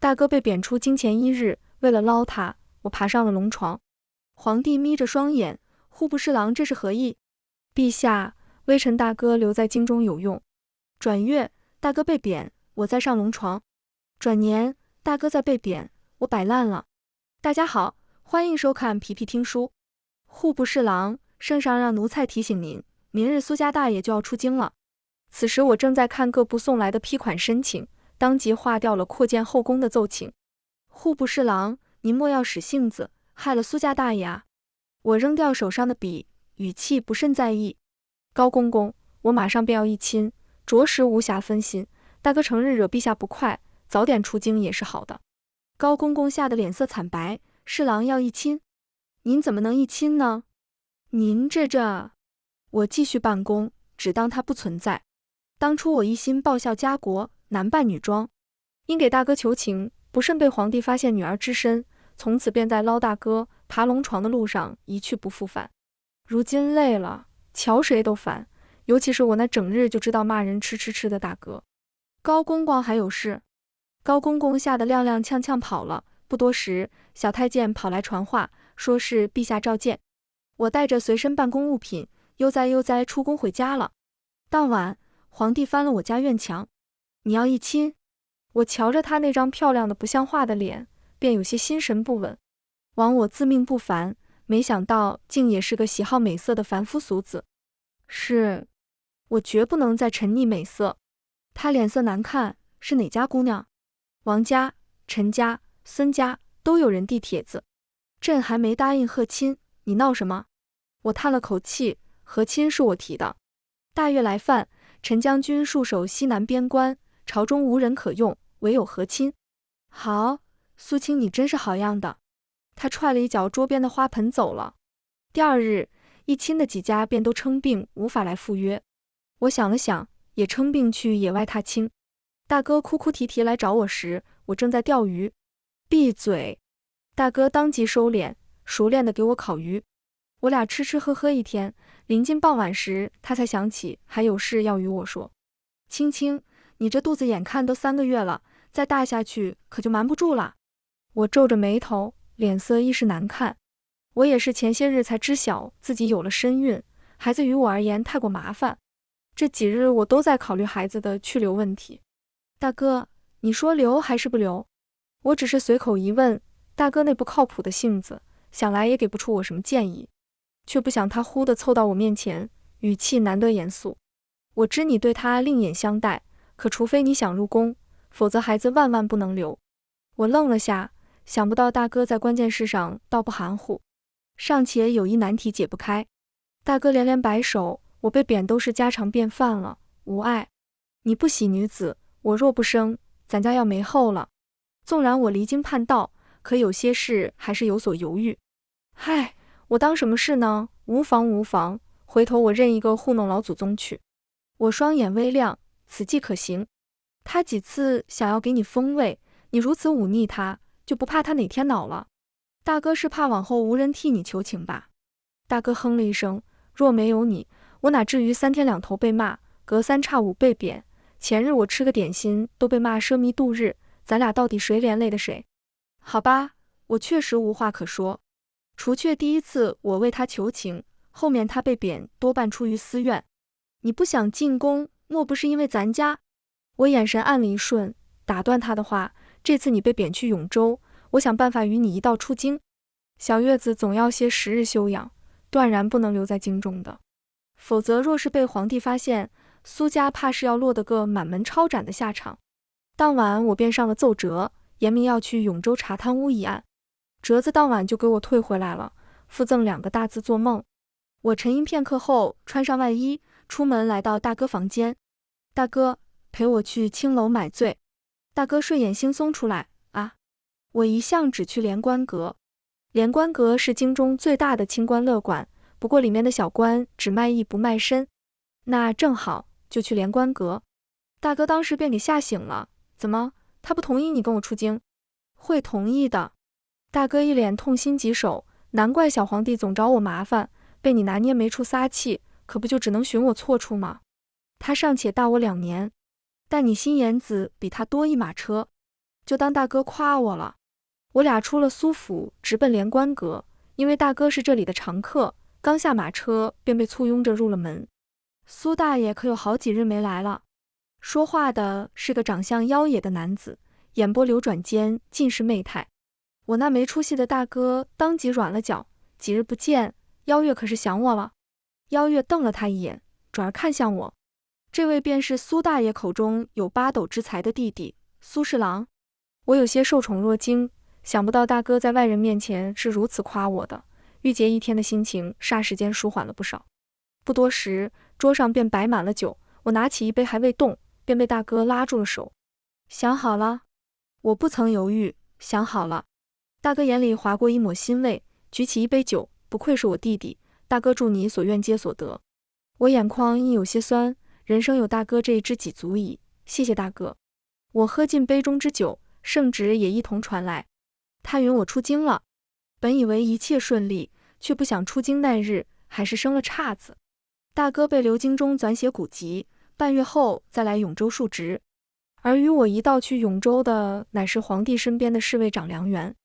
大哥被贬出京前1日，为了捞他，我爬上了龙床。皇帝眯着双眼，户部侍郎这是何意？陛下，微臣大哥留在京中有用。转月，大哥被贬，我再上龙床。转年，大哥再被贬，我摆烂了。大家好，欢迎收看皮皮听书。户部侍郎，圣上让奴才提醒您，明日苏家大爷就要出京了。此时我正在看各部送来的批款申请，当即划掉了扩建后宫的奏请。户部侍郎，您莫要使性子，害了苏家大爷啊！我扔掉手上的笔，语气不甚在意。高公公，我马上便要议亲，着实无暇分心。大哥成日惹陛下不快，早点出京也是好的。高公公吓得脸色惨白，侍郎要议亲？您怎么能议亲呢？您这……我继续办公，只当他不存在。当初我一心报效家国，男扮女装，因给大哥求情，不慎被皇帝发现女儿之身，从此便在捞大哥爬龙床的路上一去不复返。如今累了，瞧谁都烦，尤其是我那整日就知道骂人吃的大哥。高公公还有事？高公公吓得踉踉跄跄跑了。不多时，小太监跑来传话，说是陛下召见。我带着随身办公物品，悠哉出宫回家了。当晚，皇帝翻了我家院墙。你要议亲？我瞧着他那张漂亮的不像话的脸，便有些心神不稳。枉我自命不凡，没想到竟也是个喜好美色的凡夫俗子。是，我绝不能再沉溺美色。他脸色难看，是哪家姑娘？王家、陈家、孙家都有人递帖子，朕还没答应贺亲，你闹什么？我叹了口气，和亲是我提的。大月来犯，陈将军戍守西南边关，朝中无人可用，唯有和亲。好，苏青你真是好样的。他踹了一脚桌边的花盆走了。第二日，议亲的几家便都称病，无法来赴约。我想了想，也称病去野外踏青。大哥哭哭啼啼来找我时，我正在钓鱼。闭嘴！大哥当即收敛，熟练地给我烤鱼。我俩吃喝喝一天，临近傍晚时，他才想起还有事要与我说。青青，你这肚子眼看都3个月了，再大下去可就瞒不住了。我皱着眉头，脸色一时难看。我也是前些日才知晓自己有了身孕，孩子于我而言太过麻烦。这几日我都在考虑孩子的去留问题。大哥，你说留还是不留？我只是随口一问，大哥那不靠谱的性子，想来也给不出我什么建议。却不想他忽地凑到我面前，语气难得严肃。我知你对他另眼相待，可除非你想入宫，否则孩子万万不能留。我愣了下，想不到大哥在关键事上倒不含糊，尚且有一难题解不开。大哥连连摆手，我被贬都是家常便饭了，无碍。你不喜女子，我若不生，咱家要没后了。纵然我离经叛道，可有些事还是有所犹豫。嗨，我当什么事呢？无妨，回头我认一个糊弄老祖宗去。我双眼微亮，此计可行。他几次想要给你封位，你如此忤逆他，就不怕他哪天恼了？大哥是怕往后无人替你求情吧？大哥哼了一声，若没有你，我哪至于3天2头被骂，隔3差5被贬。前日我吃个点心都被骂奢靡度日，咱俩到底谁连累的谁？好吧，我确实无话可说。除却第一次我为他求情，后面他被贬多半出于私怨。你不想进宫，莫不是因为咱家？我眼神暗了一瞬，打断他的话，这次你被贬去永州，我想办法与你一道出京。小月子总要些时日休养，断然不能留在京中的。否则若是被皇帝发现，苏家怕是要落得个满门抄斩的下场。当晚我便上了奏折，言明要去永州查贪污一案。折子当晚就给我退回来了，附赠2个大字做梦。我沉吟片刻后，穿上外衣，出门来到大哥房间。大哥，陪我去青楼买醉。大哥睡眼惺忪出来，啊，我一向只去连官阁。连官阁是京中最大的清官乐馆，不过里面的小官只卖艺不卖身。那正好，就去连官阁。大哥当时便给吓醒了，怎么，他不同意你跟我出京？会同意的。大哥一脸痛心疾首，难怪小皇帝总找我麻烦，被你拿捏没出撒气，可不就只能寻我错处吗？他尚且大我2年，但你心眼子比他多一马车。就当大哥夸我了。我俩出了苏府，直奔连官阁，因为大哥是这里的常客，刚下马车便被簇拥着入了门。苏大爷可有好几日没来了。说话的是个长相妖冶的男子，眼波流转间尽是媚态。我那没出息的大哥当即软了脚，几日不见，邀月可是想我了？邀月瞪了他一眼，转而看向我。这位便是苏大爷口中有八斗之才的弟弟苏侍郎。我有些受宠若惊，想不到大哥在外人面前是如此夸我的，郁结一天的心情霎时间舒缓了不少。不多时，桌上便摆满了酒，我拿起一杯还未动，便被大哥拉住了手。想好了？我不曾犹豫，想好了。大哥眼里划过一抹欣慰，举起一杯酒，不愧是我弟弟，大哥祝你所愿皆所得。我眼眶因有些酸，人生有大哥这一知己足矣，谢谢大哥。我喝尽杯中之酒，圣旨也一同传来。他允我出京了。本以为一切顺利，却不想出京那日还是生了岔子。大哥被留京中纂写古籍，半月后再来永州述职。而与我一道去永州的，乃是皇帝身边的侍卫长梁元。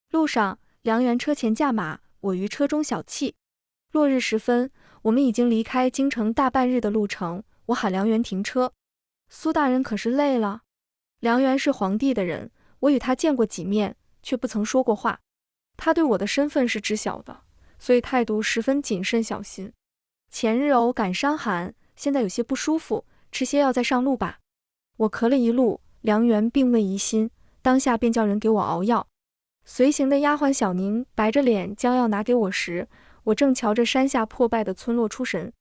路上，梁元车前驾马，我于车中小憩。落日时分，我们已经离开京城大半日的路程，我喊梁元停车。苏大人可是累了？梁元是皇帝的人，我与他见过几面，却不曾说过话。他对我的身份是知晓的，所以态度十分谨慎小心。前日偶感伤寒，现在有些不舒服，吃些药再上路吧。我咳了一路，梁元并未疑心，当下便叫人给我熬药。随行的丫鬟小宁白着脸将药拿给我时，我正瞧着山下破败的村落出神。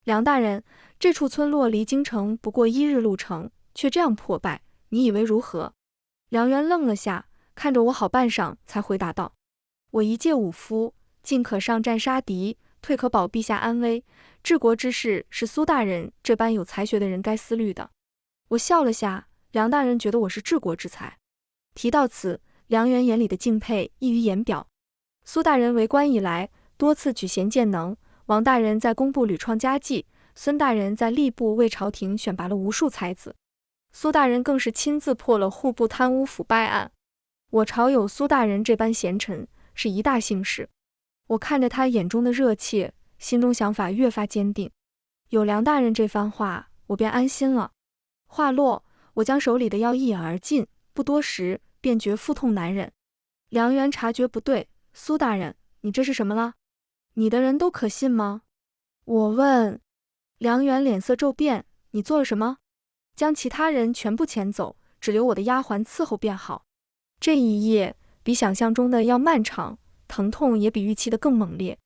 梁大人，这处村落离京城不过1日路程，却这样破败，你以为如何？梁元愣了下，看着我好半晌，才回答道：我一介武夫，进可上战杀敌，退可保陛下安危，治国之事是苏大人这般有才学的人该思虑的。我笑了下，梁大人觉得我是治国之才。提到此，梁元眼里的敬佩溢于言表。苏大人为官以来，多次举贤荐能，王大人在工部屡创佳绩，孙大人在吏部为朝廷选拔了无数才子，苏大人更是亲自破了户部贪污腐败案。我朝有苏大人这般贤臣，是一大幸事。我看着他眼中的热切，心中想法越发坚定。有梁大人这番话，我便安心了。话落，我将手里的药一饮而尽，不多时便觉腹痛难忍。梁元察觉不对，苏大人，你这是什么了？你的人都可信吗？我问。梁元脸色骤变，你做了什么？将其他人全部遣走，只留我的丫鬟伺候便好。这一夜比想象中的要漫长，疼痛也比预期的更猛烈。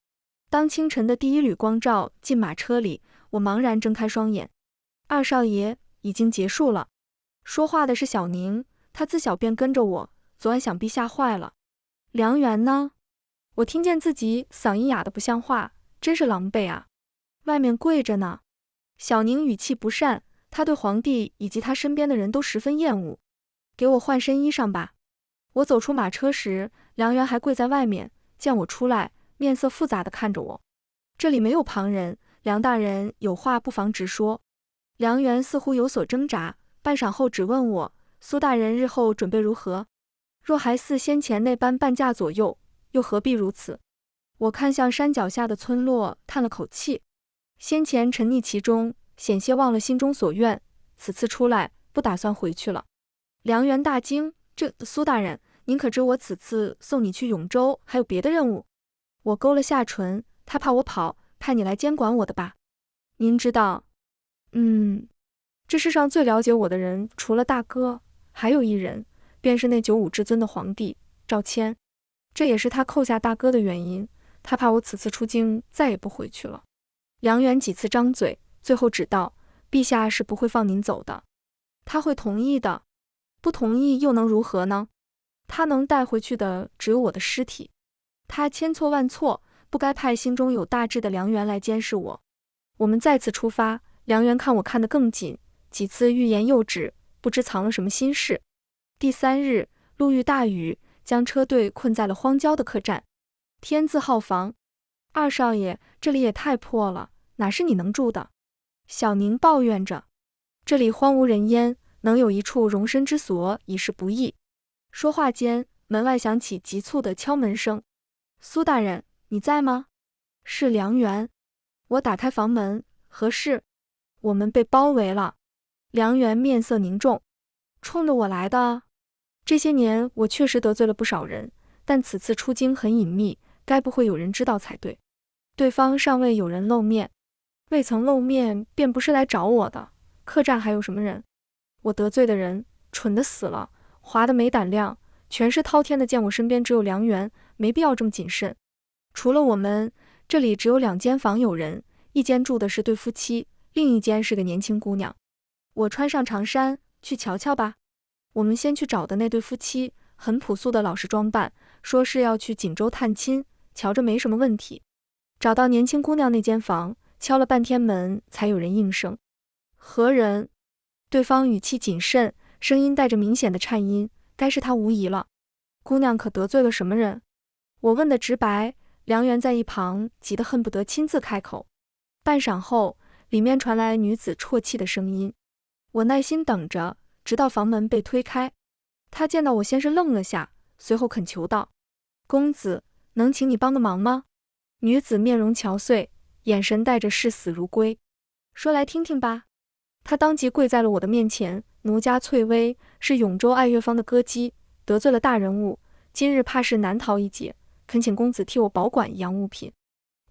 当清晨的第一缕光照进马车里，我茫然睁开双眼。二少爷，已经结束了。说话的是小宁，他自小便跟着我，昨晚想必吓坏了。梁元呢？我听见自己嗓音哑得不像话，真是狼狈啊。外面跪着呢。小宁语气不善，他对皇帝以及他身边的人都十分厌恶。给我换身衣裳吧。我走出马车时，梁元还跪在外面，见我出来，面色复杂地看着我。这里没有旁人，梁大人有话不妨直说。梁元似乎有所挣扎，半晌后只问我，苏大人日后准备如何？若还似先前那般半价左右，又何必如此？我看向山脚下的村落，叹了口气。先前沉溺其中，险些忘了心中所愿，此次出来不打算回去了。梁元大惊，苏大人，您可知我此次送你去永州还有别的任务？我勾了下唇，他怕我跑，派你来监管我的吧？您知道，这世上最了解我的人，除了大哥，还有一人，便是那九五至尊的皇帝赵谦。这也是他扣下大哥的原因，他怕我此次出京再也不回去了。梁元几次张嘴，最后只道：陛下是不会放您走的，他会同意的。不同意又能如何呢？他能带回去的只有我的尸体。他千错万错，不该派心中有大志的梁元来监视我。我们再次出发，梁元看我看得更紧，几次欲言又止，不知藏了什么心事。第3日，路遇大雨，将车队困在了荒郊的客栈。天字号房。二少爷，这里也太破了，哪是你能住的？小宁抱怨着。这里荒无人烟，能有一处容身之所已是不易。说话间，门外响起急促的敲门声。苏大人，你在吗？是梁元。我打开房门，何事？我们被包围了。梁元面色凝重。冲着我来的？这些年我确实得罪了不少人，但此次出京很隐秘，该不会有人知道才对。对方尚未有人露面，未曾露面便不是来找我的。客栈还有什么人？我得罪的人，蠢得死了，滑得没胆量，权势滔天的见我身边只有梁元，没必要这么谨慎。除了我们，这里只有2间房有人，一间住的是对夫妻，另一间是个年轻姑娘。我穿上长衫，去瞧瞧吧。我们先去找的那对夫妻，很朴素的老实装扮，说是要去锦州探亲，瞧着没什么问题。找到年轻姑娘那间房，敲了半天门，才有人应声。何人？对方语气谨慎，声音带着明显的颤音，该是他无疑了。姑娘可得罪了什么人？我问得直白，梁元在一旁急得恨不得亲自开口。半晌后，里面传来女子啜泣的声音。我耐心等着，直到房门被推开。他见到我先是愣了下，随后恳求道：公子，能请你帮个忙吗？女子面容憔悴，眼神带着视死如归。说来听听吧。她当即跪在了我的面前。奴家翠微，是永州爱乐坊的歌姬，得罪了大人物，今日怕是难逃一劫，恳请公子替我保管一样物品。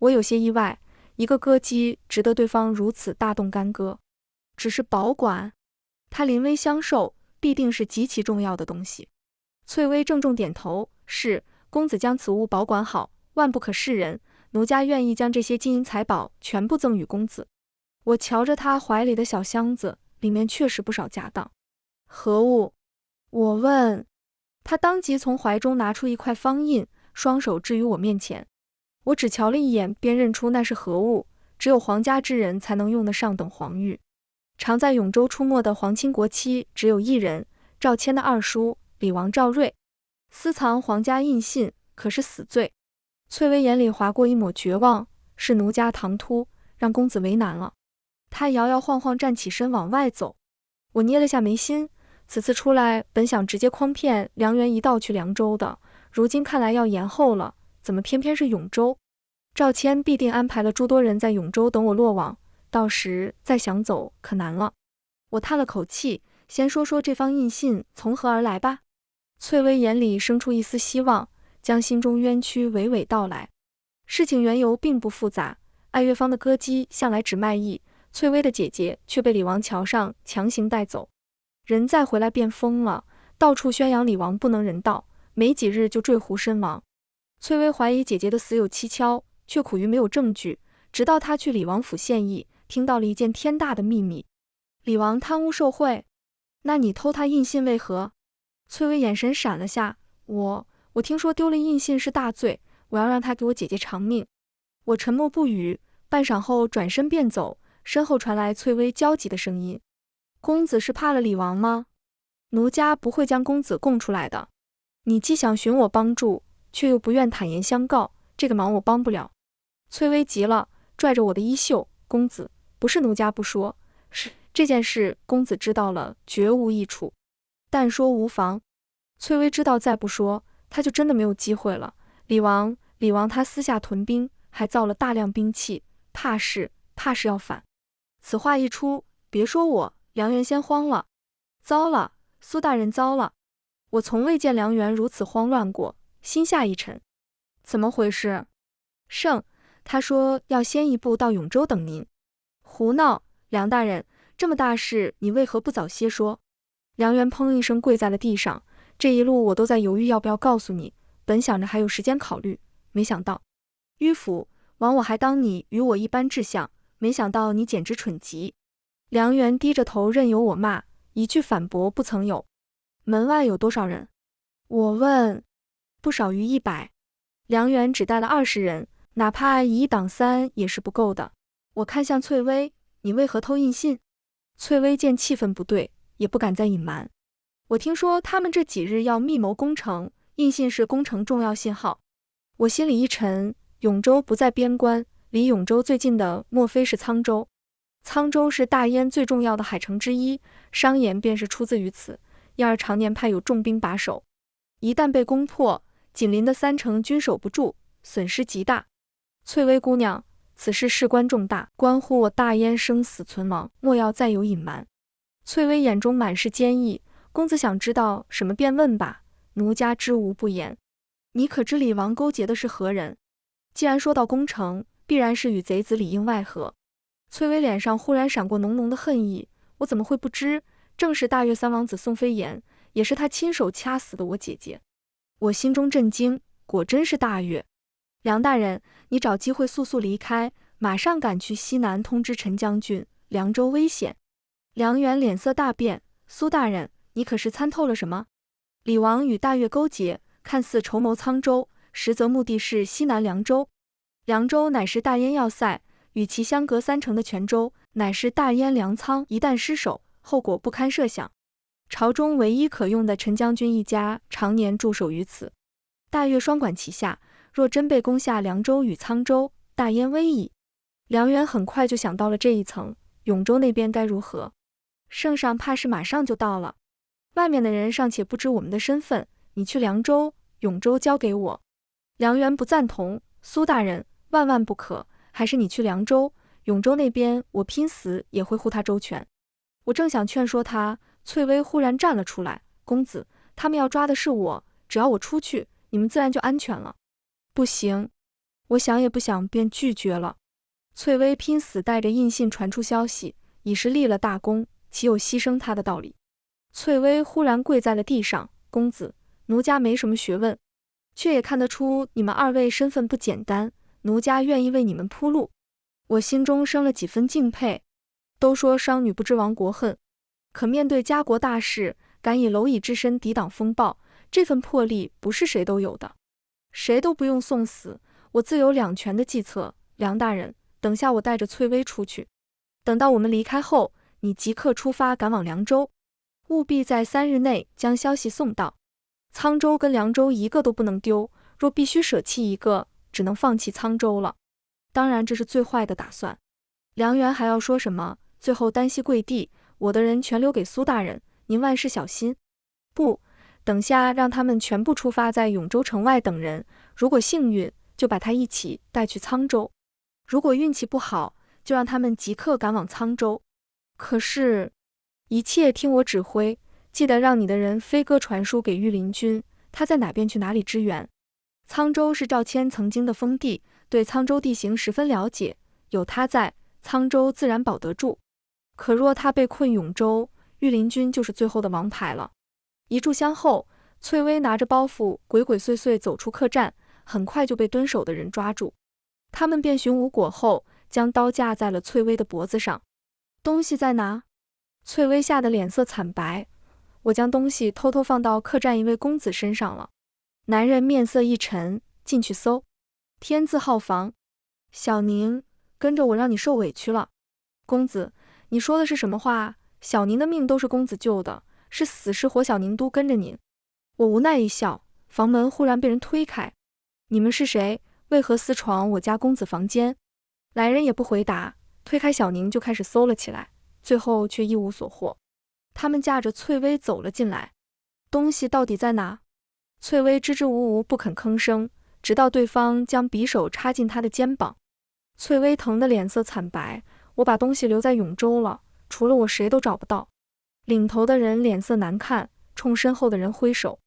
我有些意外，一个歌姬值得对方如此大动干戈。只是保管？他临危相授，必定是极其重要的东西。翠微郑重点头，是，公子将此物保管好，万不可示人，奴家愿意将这些金银财宝全部赠与公子。我瞧着他怀里的小箱子，里面确实不少家当。何物？我问。他当即从怀中拿出一块方印，双手置于我面前。我只瞧了一眼，便认出那是何物，只有皇家之人才能用得上等黄玉。常在永州出没的皇亲国戚只有一人，赵谦的二叔李王赵瑞。私藏皇家印信可是死罪。翠微眼里划过一抹绝望，是奴家唐突，让公子为难了。他摇摇晃晃站起身往外走。我捏了下眉心，此次出来本想直接诓骗梁元一道去凉州的，如今看来要延后了，怎么偏偏是永州？赵谦必定安排了诸多人在永州等我落网，到时再想走可难了。我叹了口气，先说说这方印信从何而来吧。翠微眼里生出一丝希望，将心中冤屈娓娓道来。事情缘由并不复杂，爱乐坊的歌姬向来只卖艺，翠微的姐姐却被李王桥上强行带走，人再回来便疯了，到处宣扬李王不能人道，没几日就坠湖身亡。翠微怀疑姐姐的死有蹊跷，却苦于没有证据，直到她去李王府献艺，听到了一件天大的秘密。李王贪污受贿？那你偷他印信为何？翠微眼神闪了下，我听说丢了印信是大罪，我要让他给我姐姐偿命。我沉默不语，半晌后转身便走，身后传来翠微焦急的声音：公子是怕了李王吗？奴家不会将公子供出来的。你既想寻我帮助，却又不愿坦言相告，这个忙我帮不了。翠微急了，拽着我的衣袖：公子，不是奴家不说，是这件事公子知道了绝无益处，但说无妨。翠微知道再不说，他就真的没有机会了。李王他私下屯兵，还造了大量兵器，怕是要反。此话一出，别说我，梁元先慌了。糟了，苏大人糟了！我从未见梁元如此慌乱过，心下一沉。怎么回事？圣，他说要先一步到永州等您。胡闹，梁大人，这么大事你为何不早些说？梁元砰一声跪在了地上。这一路我都在犹豫要不要告诉你，本想着还有时间考虑，没想到。迂腐，枉我还当你与我一般志向，没想到你简直蠢极。梁元低着头任由我骂，一句反驳不曾有。门外有多少人？我问。不少于100。梁元只带了20人，哪怕以1挡3也是不够的。我看向翠微，你为何偷印信？翠微见气氛不对，也不敢再隐瞒。我听说他们这几日要密谋攻城，印信是攻城重要信号。我心里一沉，永州不在边关，离永州最近的莫非是沧州？沧州是大燕最重要的海城之一，商言便是出自于此，因而常年派有重兵把守。一旦被攻破，紧邻的3城均守不住，损失极大。翠微姑娘，此事事关重大，关乎我大燕生死存亡，莫要再有隐瞒。翠微眼中满是坚毅，公子想知道什么便问吧，奴家知无不言。你可知李王勾结的是何人？既然说到攻城，必然是与贼子里应外合。翠微脸上忽然闪过浓浓的恨意，我怎么会不知？正是大越三王子宋飞言，也是他亲手掐死的我姐姐。我心中震惊，果真是大越。梁大人，你找机会速速离开，马上赶去西南通知陈将军，凉州危险。梁元脸色大变，苏大人，你可是参透了什么？李王与大越勾结，看似筹谋沧州，实则目的是西南凉州。凉州乃是大燕要塞，与其相隔3城的泉州，乃是大燕粮仓，一旦失守，后果不堪设想。朝中唯一可用的陈将军一家，常年驻守于此。大越双管齐下，若真被攻下凉州与沧州，大燕危矣。梁元很快就想到了这一层，永州那边该如何？圣上怕是马上就到了，外面的人尚且不知我们的身份，你去凉州、永州交给我。梁元不赞同，苏大人，万万不可，还是你去凉州、永州那边，我拼死也会护他周全。我正想劝说他，翠微忽然站了出来，公子，他们要抓的是我，只要我出去，你们自然就安全了。不行，我想也不想便拒绝了。翠微拼死带着印信传出消息，已是立了大功，岂有牺牲他的道理？翠微忽然跪在了地上，公子，奴家没什么学问，却也看得出你们2位身份不简单，奴家愿意为你们铺路。我心中生了几分敬佩。都说商女不知亡国恨，可面对家国大事，敢以蝼蚁之身抵挡风暴，这份魄力不是谁都有的。谁都不用送死，我自有2全的计策。梁大人，等下我带着翠微出去，等到我们离开后，你即刻出发赶往凉州，务必在3日内将消息送到。沧州跟凉州一个都不能丢，若必须舍弃一个，只能放弃沧州了。当然这是最坏的打算。梁元还要说什么，最后单膝跪地，我的人全留给苏大人，您万事小心。不，等下让他们全部出发在永州城外等人，如果幸运，就把他一起带去沧州；如果运气不好，就让他们即刻赶往沧州。可是，一切听我指挥，记得让你的人飞鸽传书给御林军，他在哪边去哪里支援。沧州是赵谦曾经的封地，对沧州地形十分了解，有他在，沧州自然保得住。可若他被困永州，御林军就是最后的王牌了。一炷香后，翠微拿着包袱鬼鬼祟祟走出客栈，很快就被蹲守的人抓住。他们便寻无果后，将刀架在了翠微的脖子上。东西在哪？翠微吓得脸色惨白。我将东西偷偷放到客栈一位公子身上了。男人面色一沉，进去搜。天字号房。小宁，跟着我让你受委屈了。公子，你说的是什么话？小宁的命都是公子救的，是死是活小宁都跟着您。我无奈一笑，房门忽然被人推开。你们是谁？为何私闯我家公子房间？来人也不回答，推开小宁就开始搜了起来，最后却一无所获。他们架着翠微走了进来。东西到底在哪？翠微支支吾吾不肯吭声，直到对方将匕首插进她的肩膀。翠微疼得脸色惨白，我把东西留在永州了，除了我谁都找不到。领头的人脸色难看，冲身后的人挥手，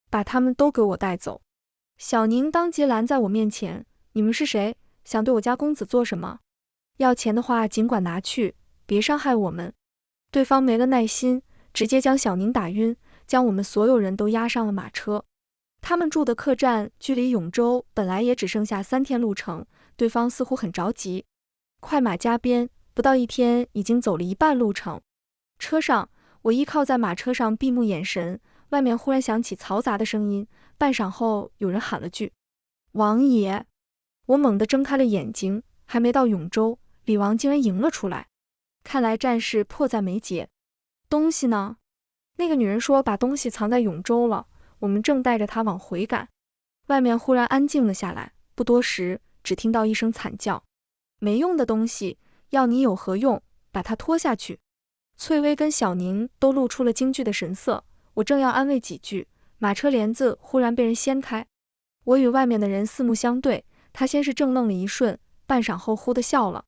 把他们都给我带走。小宁当即拦在我面前，你们是谁？想对我家公子做什么？要钱的话尽管拿去，别伤害我们。对方没了耐心，直接将小宁打晕，将我们所有人都押上了马车。他们住的客栈距离永州本来也只剩下3天路程，对方似乎很着急。快马加鞭，不到1天已经走了一半路程。车上，我依靠在马车上闭目养神，外面忽然响起嘈杂的声音，半晌后有人喊了句：王爷。我猛地睁开了眼睛，还没到永州，李王竟然迎了出来。看来战事迫在眉睫。东西呢？那个女人说把东西藏在永州了，我们正带着她往回赶。外面忽然安静了下来，不多时，只听到一声惨叫：没用的东西，要你有何用？把它拖下去。翠微跟小宁都露出了惊惧的神色，我正要安慰几句，马车帘子忽然被人掀开，我与外面的人四目相对，他先是怔愣了一瞬，半晌后忽地笑了。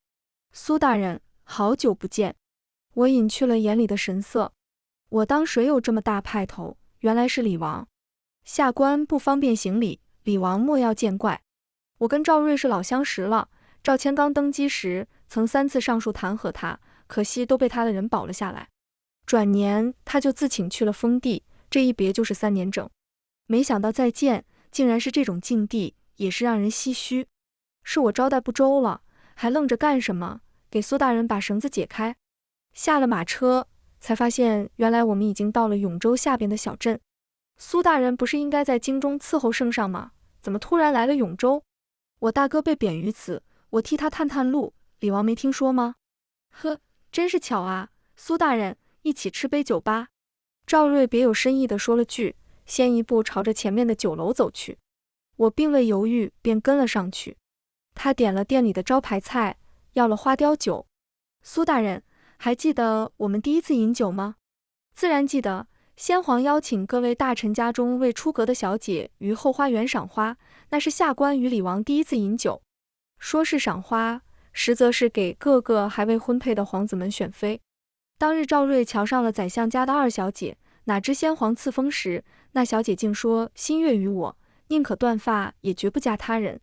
苏大人，好久不见。我隐去了眼里的神色。我当谁有这么大派头？原来是李王。下官不方便行礼，李王莫要见怪。我跟赵瑞是老相识了，赵谦刚登基时曾3次上书弹劾他，可惜都被他的人保了下来。转年他就自请去了封地，这一别就是3年整。没想到再见，竟然是这种境地，也是让人唏嘘。是我招待不周了，还愣着干什么？给苏大人把绳子解开。下了马车，才发现原来我们已经到了永州下边的小镇。苏大人不是应该在京中伺候圣上吗？怎么突然来了永州？我大哥被贬于此，我替他探探路，李王没听说吗？呵，真是巧啊，苏大人，一起吃杯酒吧。赵瑞别有深意地说了句，先一步朝着前面的酒楼走去。我并未犹豫，便跟了上去。他点了店里的招牌菜，要了花雕酒。苏大人，还记得我们第一次饮酒吗？自然记得，先皇邀请各位大臣家中未出阁的小姐于后花园赏花，那是下官与李王第一次饮酒。说是赏花，实则是给各个还未婚配的皇子们选妃。当日赵瑞瞧上了宰相家的2小姐，哪知先皇赐封时，那小姐竟说心悦于我，宁可断发也绝不嫁他人。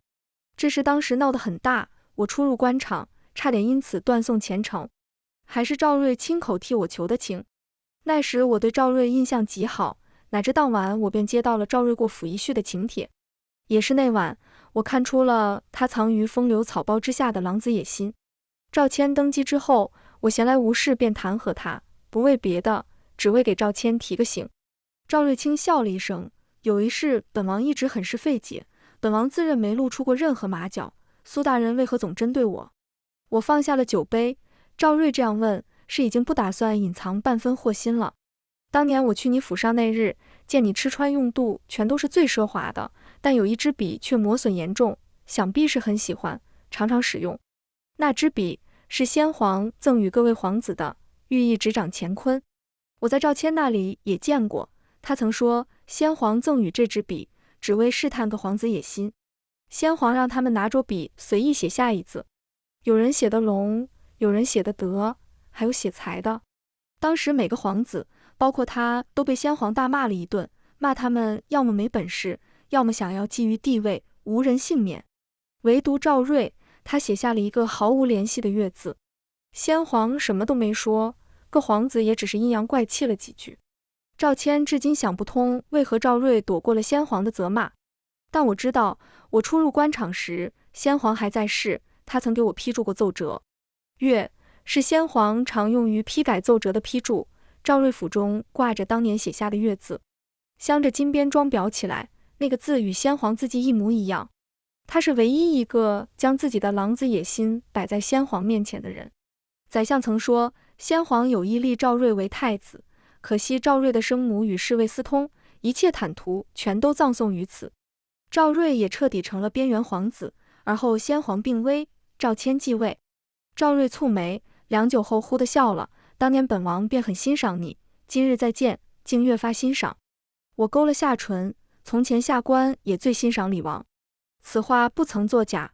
这事当时闹得很大，我出入官场，差点因此断送前程。还是赵瑞亲口替我求的情。那时我对赵瑞印象极好，哪知当晚我便接到了赵瑞过府一叙的请帖。也是那晚，我看出了他藏于风流草包之下的狼子野心。赵谦登基之后，我闲来无事便弹劾他，不为别的，只为给赵谦提个醒。赵瑞轻笑了一声，有一事本王一直很是费解，本王自认没露出过任何马脚，苏大人为何总针对我？我放下了酒杯，赵瑞这样问，是已经不打算隐藏半分祸心了。当年我去你府上那日，见你吃穿用度全都是最奢华的，但有一支笔却磨损严重，想必是很喜欢，常常使用。那支笔是先皇赠予各位皇子的，寓意执掌乾坤。我在赵谦那里也见过，他曾说先皇赠予这支笔，只为试探个皇子野心。先皇让他们拿着笔随意写下一字，有人写的龙，有人写的德，还有写财的。当时每个皇子，包括他，都被先皇大骂了一顿，骂他们要么没本事，要么想要觊觎地位，无人幸免。唯独赵瑞，他写下了一个毫无联系的月字。先皇什么都没说，各皇子也只是阴阳怪气了几句。赵谦至今想不通为何赵瑞躲过了先皇的责骂，但我知道，我出入官场时，先皇还在世，他曾给我批注过奏折。月是先皇常用于批改奏折的批注，赵瑞府中挂着当年写下的月字，镶着金边装裱起来，那个字与先皇字迹一模一样。他是唯一一个将自己的狼子野心摆在先皇面前的人。宰相曾说，先皇有意立赵瑞为太子，可惜赵瑞的生母与侍卫私通，一切坦途全都葬送于此。赵瑞也彻底成了边缘皇子，而后先皇病危，赵谦继位。赵瑞蹙眉，良久后忽地笑了，当年本王便很欣赏你，今日再见，竟越发欣赏。我勾了下唇，从前下官也最欣赏李王，此话不曾作假。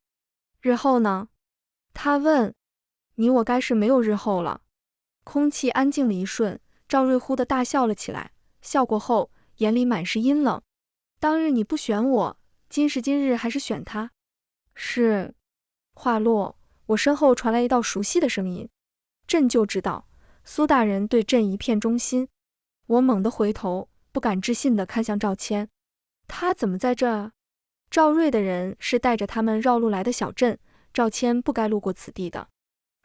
日后呢？他问。你我该是没有日后了。空气安静了一瞬，赵瑞忽地大笑了起来，笑过后眼里满是阴冷。当日你不选我，今时今日还是选他？是。话落，我身后传来一道熟悉的声音，朕就知道苏大人对朕一片忠心。我猛地回头，不敢置信地看向赵谦，他怎么在这？赵瑞的人是带着他们绕路来的小镇，赵谦不该路过此地的。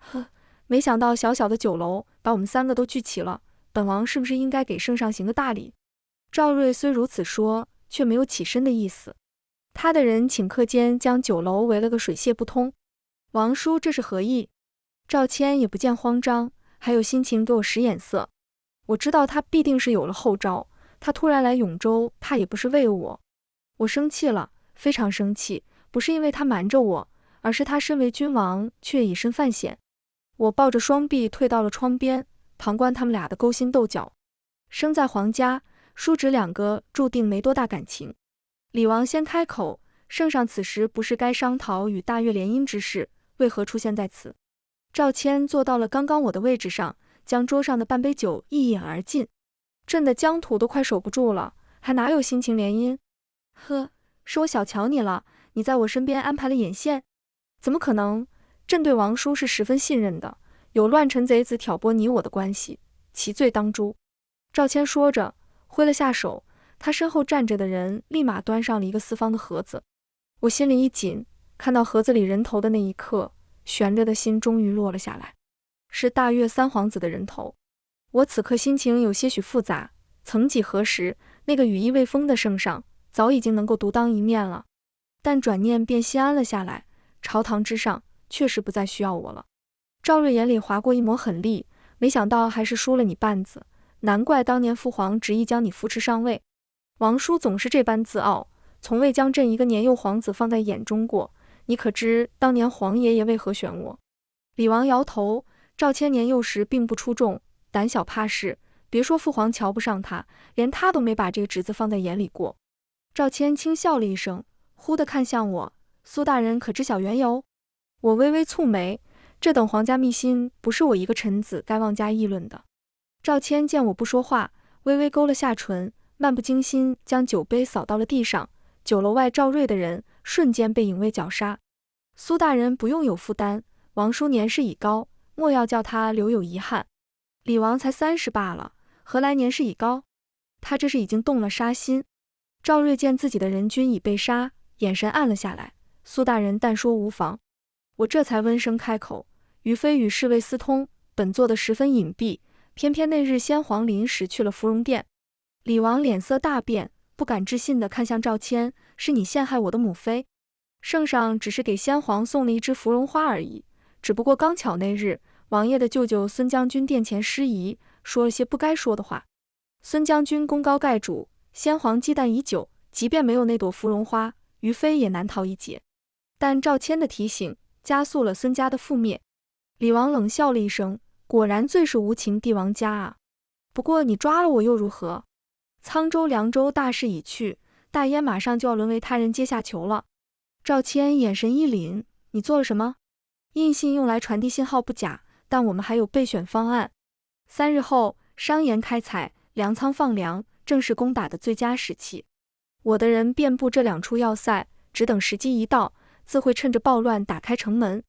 呵，没想到小小的酒楼把我们3个都聚齐了，本王是不是应该给圣上行个大礼？赵瑞虽如此说，却没有起身的意思。他的人顷刻间将酒楼围了个水泄不通。王叔这是何意？赵谦也不见慌张，还有心情给我使眼色。我知道他必定是有了后招，他突然来永州，怕也不是为我。我生气了，非常生气，不是因为他瞒着我，而是他身为君王，却以身犯险。我抱着双臂退到了窗边，旁观他们俩的勾心斗角。生在皇家，叔侄两个注定没多大感情。李王先开口，圣上此时不是该商讨与大越联姻之事，为何出现在此？赵谦坐到了刚刚我的位置上，将桌上的半杯酒一饮而尽，朕的疆土都快守不住了，还哪有心情联姻？呵，是我小瞧你了，你在我身边安排了眼线？怎么可能？朕对王叔是十分信任的，有乱臣贼子挑拨你我的关系，其罪当诛。赵谦说着，挥了下手，他身后站着的人立马端上了一个四方的盒子。我心里一紧，看到盒子里人头的那一刻，悬着的心终于落了下来，是大越三皇子的人头。我此刻心情有些许复杂，曾几何时，那个羽翼未丰的圣上早已经能够独当一面了，但转念便心安了下来，朝堂之上确实不再需要我了。赵瑞眼里划过一抹狠戾，没想到还是输了你半子，难怪当年父皇执意将你扶持上位。王叔总是这般自傲，从未将朕一个年幼皇子放在眼中过，你可知当年皇爷爷为何选我？李王摇头，赵谦年幼时并不出众，胆小怕事，别说父皇瞧不上他，连他都没把这个侄子放在眼里过。赵谦轻笑了一声，忽地看向我，苏大人可知晓缘由？我微微蹙眉，这等皇家秘辛不是我一个臣子该妄加议论的。赵谦见我不说话，微微勾了下唇，漫不经心将酒杯扫到了地上，酒楼外赵瑞的人瞬间被影卫绞杀。苏大人不用有负担，王叔年事已高，莫要叫他留有遗憾。李王才30罢了，何来年事已高？他这是已经动了杀心。赵瑞见自己的人君已被杀，眼神暗了下来，苏大人但说无妨。我这才温声开口，余妃与侍卫私通，本做得十分隐蔽，偏偏那日先皇临时去了芙蓉殿。李王脸色大变，不敢置信地看向赵谦，是你陷害我的母妃？圣上只是给先皇送了一枝芙蓉花而已，只不过刚巧那日王爷的舅舅孙将军殿前失仪，说了些不该说的话。孙将军功高盖主，先皇忌惮已久，即便没有那朵芙蓉花，余妃也难逃一劫。但赵谦的提醒加速了孙家的覆灭。李王冷笑了一声，果然最是无情帝王家啊！不过你抓了我又如何？沧州凉州大势已去，大燕马上就要沦为他人阶下囚了。赵谦眼神一凛，你做了什么？印信用来传递信号不假，但我们还有备选方案。3日后商盐开采，粮仓放粮，正是攻打的最佳时期。我的人遍布这2处要塞，只等时机一到，自会趁着暴乱打开城门。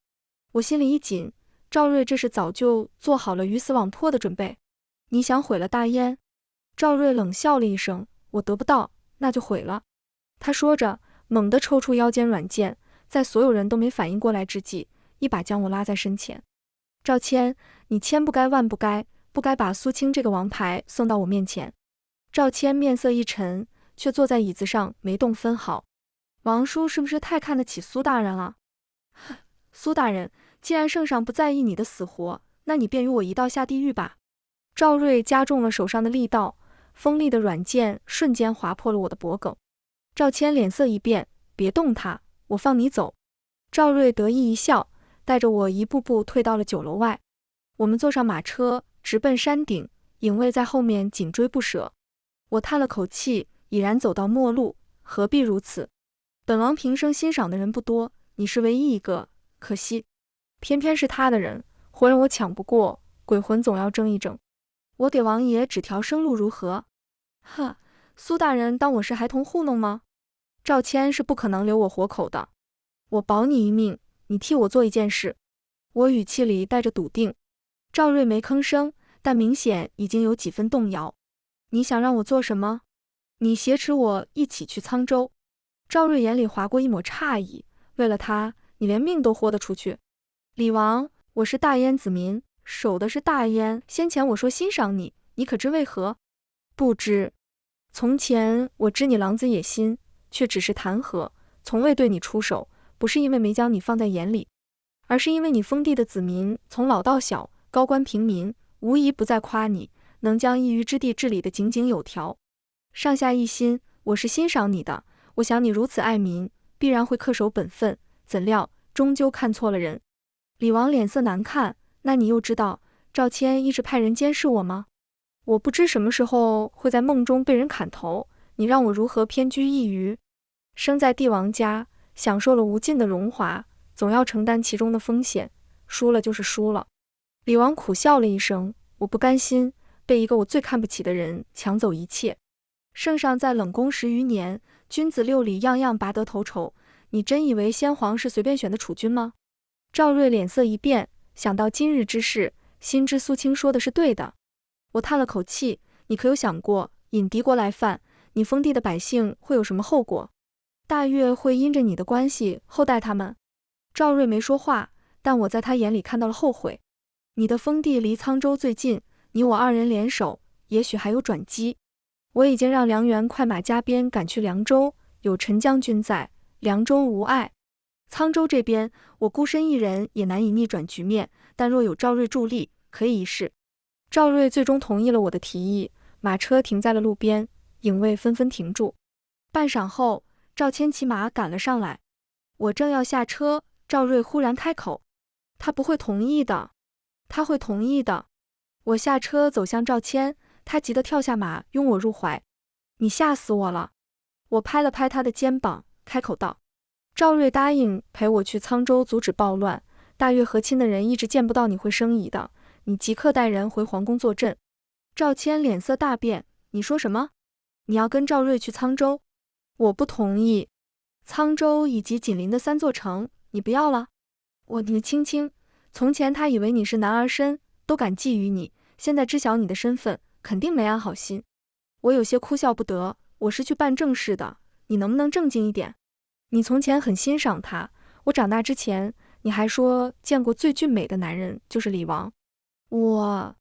我心里一紧，赵瑞这是早就做好了鱼死网破的准备。你想毁了大燕？赵瑞冷笑了一声，我得不到，那就毁了。他说着，猛地抽出腰间软剑，在所有人都没反应过来之际，一把将我拉在身前。赵谦，你千不该万不该，不该把苏青这个王牌送到我面前。赵谦面色一沉，却坐在椅子上没动分毫。王叔是不是太看得起苏大人了？苏大人，既然圣上不在意你的死活，那你便与我一道下地狱吧。赵瑞加重了手上的力道，锋利的软剑瞬间划破了我的脖颈。赵谦脸色一变，别动他，我放你走。赵瑞得意一笑，带着我一步步退到了酒楼外。我们坐上马车，直奔山顶，影卫在后面紧追不舍。我叹了口气，已然走到末路，何必如此？本王平生欣赏的人不多，你是唯一一个，可惜偏偏是他的人，活人我抢不过，鬼魂总要争一争。我给王爷指条生路如何？呵，苏大人当我是孩童糊弄吗？赵谦是不可能留我活口的，我保你一命，你替我做一件事。我语气里带着笃定。赵瑞没吭声，但明显已经有几分动摇。你想让我做什么？你挟持我一起去沧州。赵瑞眼里划过一抹诧异，为了他，你连命都豁得出去？李王，我是大燕子民，守的是大燕。先前我说欣赏你，你可知为何？不知。从前我知你狼子野心，却只是弹劾，从未对你出手，不是因为没将你放在眼里，而是因为你封地的子民从老到小，高官平民，无一不在夸你能将一隅之地治理得井井有条，上下一心。我是欣赏你的，我想你如此爱民，必然会恪守本分，怎料终究看错了人。李王脸色难看，那你又知道赵谦一直派人监视我吗？我不知什么时候会在梦中被人砍头，你让我如何偏居一隅？生在帝王家，享受了无尽的荣华，总要承担其中的风险，输了就是输了。李王苦笑了一声，我不甘心被一个我最看不起的人抢走一切。圣上在冷宫10余年，君子六礼样样拔得头筹，你真以为先皇是随便选的储君吗？赵瑞脸色一变，想到今日之事，心知苏青说的是对的。我叹了口气，你可有想过，引敌国来犯，你封地的百姓会有什么后果？大越会因着你的关系厚待他们。赵瑞没说话，但我在他眼里看到了后悔。你的封地离沧州最近，你我2人联手，也许还有转机。我已经让梁元快马加鞭赶去凉州，有陈将军在，凉州无碍。沧州这边，我孤身一人也难以逆转局面，但若有赵瑞助力，可以一试。赵瑞最终同意了我的提议，马车停在了路边，影卫纷纷停住。半晌后，赵谦骑马赶了上来。我正要下车，赵瑞忽然开口：“他不会同意的。”“他会同意的。”我下车走向赵谦，他急得跳下马，拥我入怀。“你吓死我了！”我拍了拍他的肩膀，开口道。赵瑞答应陪我去沧州阻止暴乱，大越和亲的人一直见不到你会生疑的，你即刻带人回皇宫坐镇。赵谦脸色大变，你说什么？你要跟赵瑞去沧州？我不同意。沧州以及紧邻的3座城，你不要了？你青青，从前他以为你是男儿身，都敢觊觎你，现在知晓你的身份，肯定没安好心。我有些哭笑不得，我是去办正事的，你能不能正经一点？你从前很欣赏他，我长大之前，你还说见过最俊美的男人就是李王。我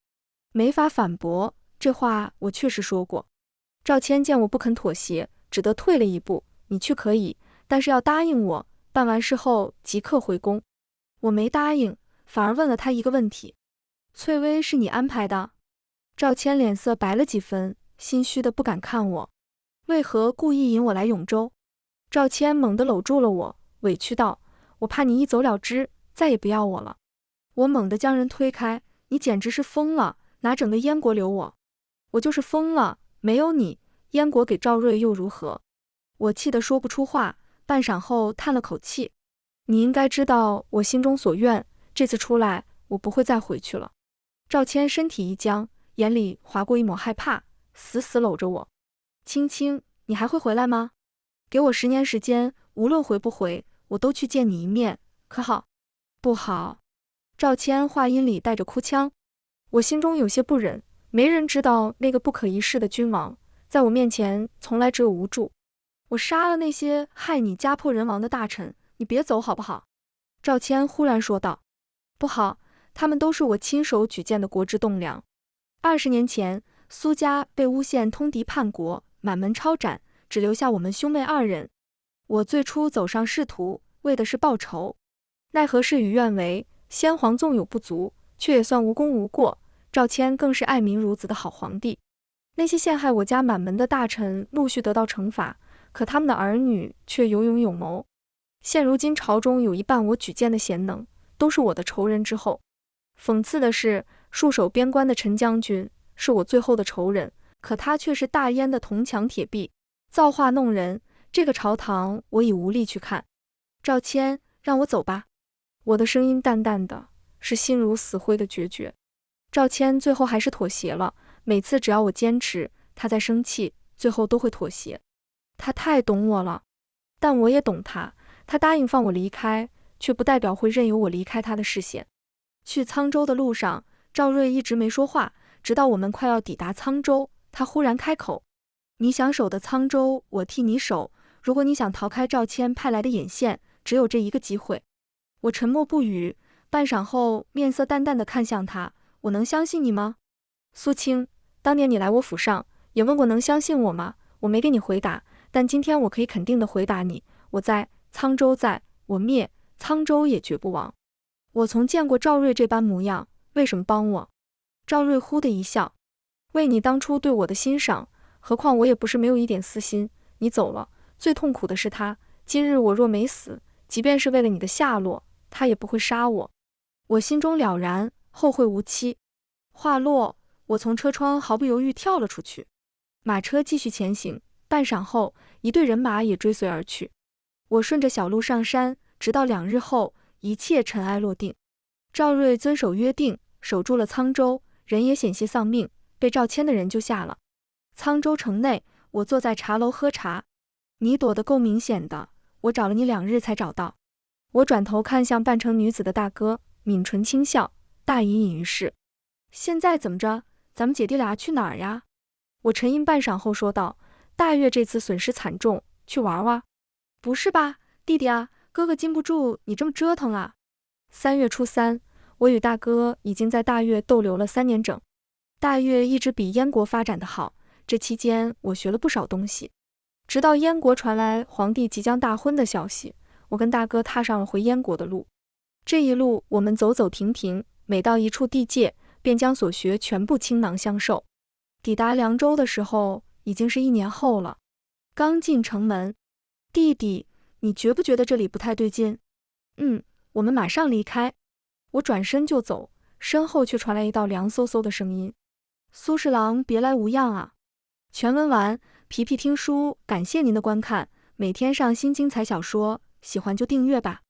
没法反驳，这话我确实说过。赵谦见我不肯妥协，只得退了一步，你去可以，但是要答应我，办完事后即刻回宫。我没答应，反而问了他一个问题：翠微是你安排的？赵谦脸色白了几分，心虚的不敢看我。为何故意引我来永州？赵谦猛地搂住了我，委屈道：我怕你一走了之，再也不要我了。我猛地将人推开，你简直是疯了，拿整个燕国留我？我就是疯了，没有你，燕国给赵瑞又如何？我气得说不出话，半晌后叹了口气。你应该知道我心中所愿，这次出来，我不会再回去了。赵谦身体一僵，眼里划过一抹害怕，死死搂着我。青青，你还会回来吗？给我10年时间，无论回不回，我都去见你一面，可好？不好。赵谦话音里带着哭腔。我心中有些不忍，没人知道那个不可一世的君王，在我面前从来只有无助。我杀了那些害你家破人亡的大臣，你别走好不好？赵谦忽然说道。不好，他们都是我亲手举荐的国之栋梁。20年前，苏家被诬陷通敌叛国，满门抄斩，只留下我们兄妹2人。我最初走上仕途，为的是报仇，奈何事与愿违，先皇纵有不足，却也算无功无过。赵谦更是爱民如子的好皇帝。那些陷害我家满门的大臣陆续得到惩罚，可他们的儿女却有勇有谋。现如今朝中有一半我举荐的贤能，都是我的仇人之后。讽刺的是，戍守边关的陈将军是我最后的仇人，可他却是大燕的铜墙铁壁，造化弄人，这个朝堂我已无力去看。赵谦，让我走吧。我的声音淡淡的，是心如死灰的决绝。赵谦最后还是妥协了，每次只要我坚持，他在生气，最后都会妥协。他太懂我了，但我也懂他，他答应放我离开，却不代表会任由我离开他的视线。去沧州的路上，赵瑞一直没说话，直到我们快要抵达沧州，他忽然开口：你想守的沧州，我替你守，如果你想逃开赵谦派来的眼线，只有这一个机会。我沉默不语，半晌后面色淡淡的看向他，我能相信你吗？苏青，当年你来我府上，也问过能相信我吗？我没给你回答，但今天我可以肯定的回答你，我在，沧州在，我灭，沧州也绝不亡。我从见过赵瑞这般模样，为什么帮我？赵瑞忽的一笑，为你当初对我的欣赏，何况我也不是没有一点私心，你走了，最痛苦的是他，今日我若没死，即便是为了你的下落，他也不会杀我。我心中了然，后会无期。话落，我从车窗毫不犹豫跳了出去。马车继续前行，半晌后，一队人马也追随而去。我顺着小路上山，直到2日后，一切尘埃落定。赵瑞遵守约定，守住了沧州，人也险些丧命，被赵谦的人救下了。沧州城内，我坐在茶楼喝茶。你躲得够明显的，我找了你2日才找到。我转头看向扮成女子的大哥，抿唇轻笑，大隐隐于市。现在怎么着？咱们姐弟俩去哪儿呀？我沉吟半晌后说道，大月这次损失惨重，去玩玩。不是吧，弟弟啊，哥哥禁不住你这么折腾啊。3月初3，我与大哥已经在大越逗留了3年整。大越一直比燕国发展得好，这期间我学了不少东西。直到燕国传来皇帝即将大婚的消息，我跟大哥踏上了回燕国的路。这一路我们走走停停，每到一处地界，便将所学全部倾囊相授。抵达凉州的时候，已经是1年后了。刚进城门，弟弟，你觉不觉得这里不太对劲？我们马上离开。我转身就走，身后却传来一道凉飕飕的声音：苏侍郎别来无恙啊！全文完，皮皮听书，感谢您的观看，每天上新精彩小说，喜欢就订阅吧。